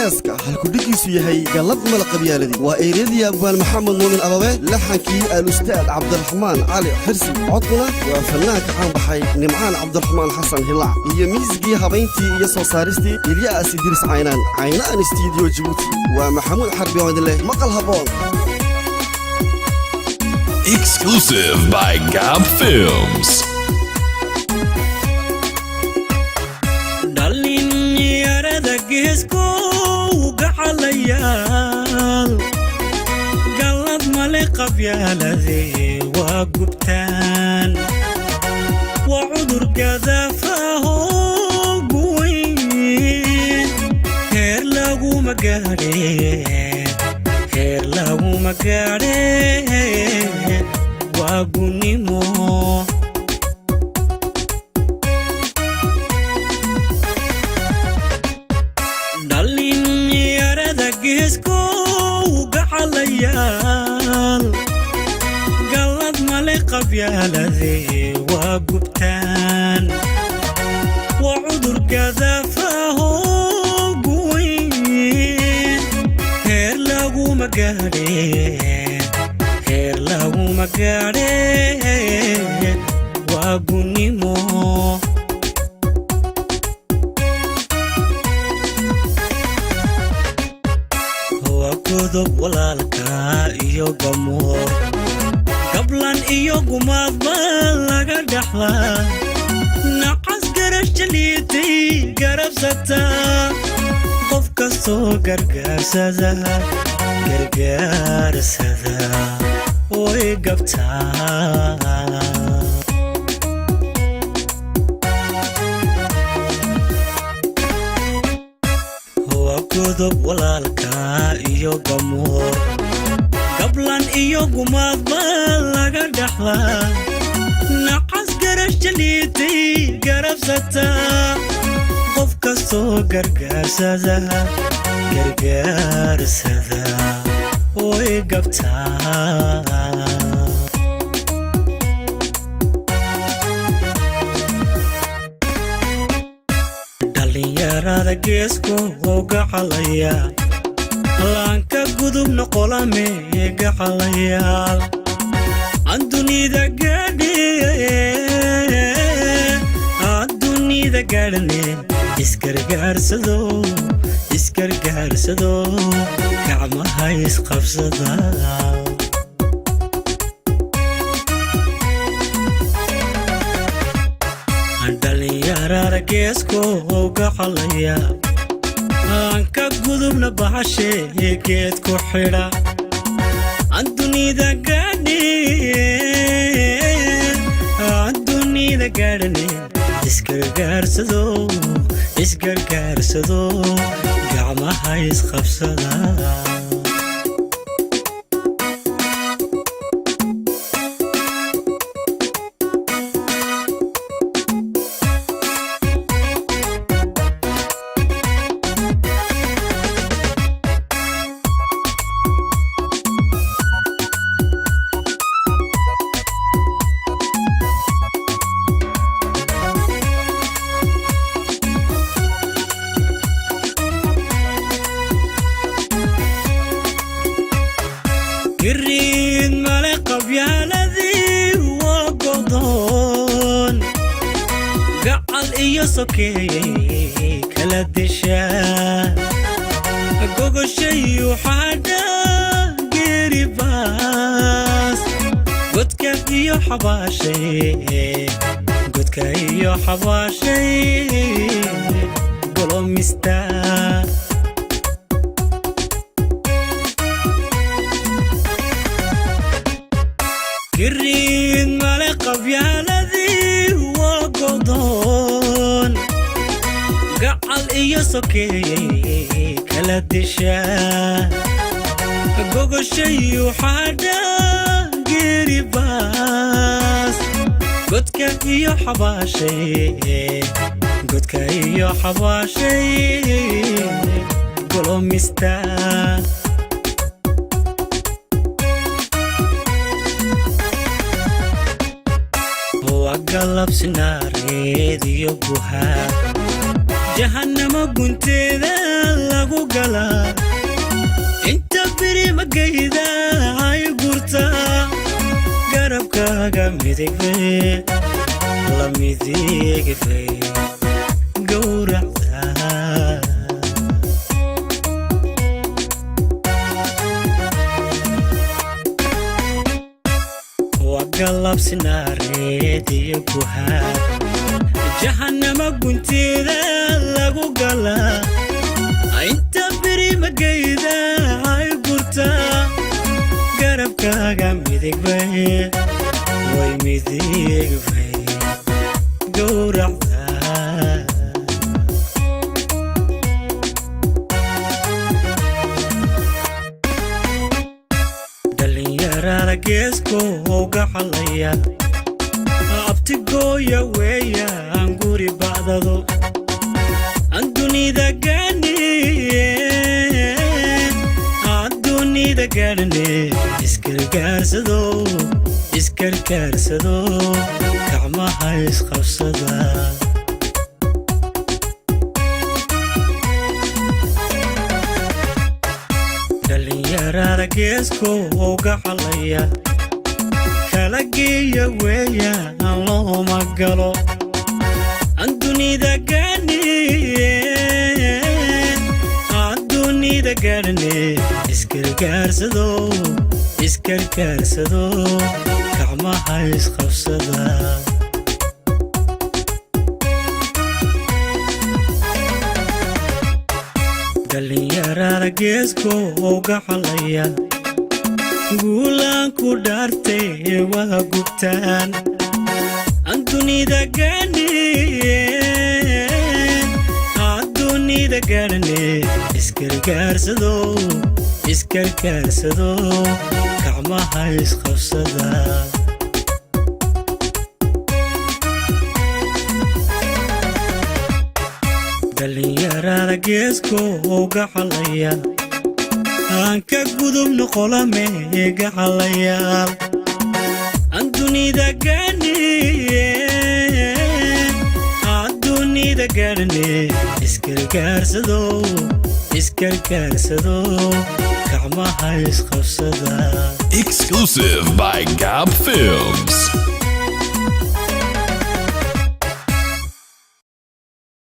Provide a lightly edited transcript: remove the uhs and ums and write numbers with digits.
heeska halkudhigiisu yahay galab malaqabyaaladii waa eryadii abwaan maxamed muumin ababe laxankii al-ustaad cabdiraxmaan cali xirsi codkuna waa fanaanka caan baxay nimcaan cabdiraxmaan xasan hilaac iyo miisigii habayntii iyo soo saaristii ilyaas idriis caynaan studio Djibouti waa maxamuud xarbi oo idin leh maqal haboon Exclusive by Gab Films. قلب ملقب يا الذي وقبتان وعذر قذافه قوي خير له مقاري خير له مقاري وقني مو قلب ملقب يا الذي وقبتان وعذر قذافه قوي خير له مقاري خير له مقاري وقني مو كذب ولا لك إيو قمور قبلا إيو قماد بلغ دحلا نقص قرش جليتي قرب ستا قف كستو قرقار سذا قرقار سذا ويقبتا كذب ولا لك إيو قمور قبلا إيو قماد بلغ دحلا نقص قرش جليتي قرب ستا قف كستو قرقار سذا قرقار سذا ويقبتا يا geesku uga xalaya laanka gudub noqolame iga xalaya andunida gaadhane isgargaarsado gacmaha isqabsada dhalinyarada geesku uga xalaya aanka gudubna bahashe geed ku xidha andunida gaadhane isgargaarsado gacmaha isqabsada قريد ملقب يا الذي وقضون قعل إيو سوكي كلا دشا قوغو شيو حادا قريباس قدك إيو حباشي قولو مستار قريد ملقب يا الذي وقضون قعل إيو سوكي كلا دشا قوغو شيو حادا قريباس قدك إيو حباشي قولو مستار وقلب سناريد يبوها جهنم قنت ذا lagu galaa inta biri magayda ay gurtaa garabkaaga midigbe la midigbe gowracda وقلب سناريد يقوها جهنم قنتيدا لغو قلا انت بري مقايدا هاي قرتا قرب كاقا ميديك بي وي ميديك بي قورع geesko uga xalaya abtigooya weeyaan guri bacdado aan dunida gaadhane iskargaarsado gacmaha isqabsada dhalinyarada geesko uga xalaya kala geeya weeyaan looma galo aan dunida gaadhane iskargaarsado gacmaha isqabsada dhalinyarada geesko uga xalaya guulaan ku dhaartay waa gubtaan aan dunida gaadhane iskargaarsado gacmaha isqabsada dhalinyarada geesko uga xalaya aan ka gudubno qolame gaxalayaal aan dunida gaadhane iskargaarsado gacmaha isqabsada Exclusive by Gab Films.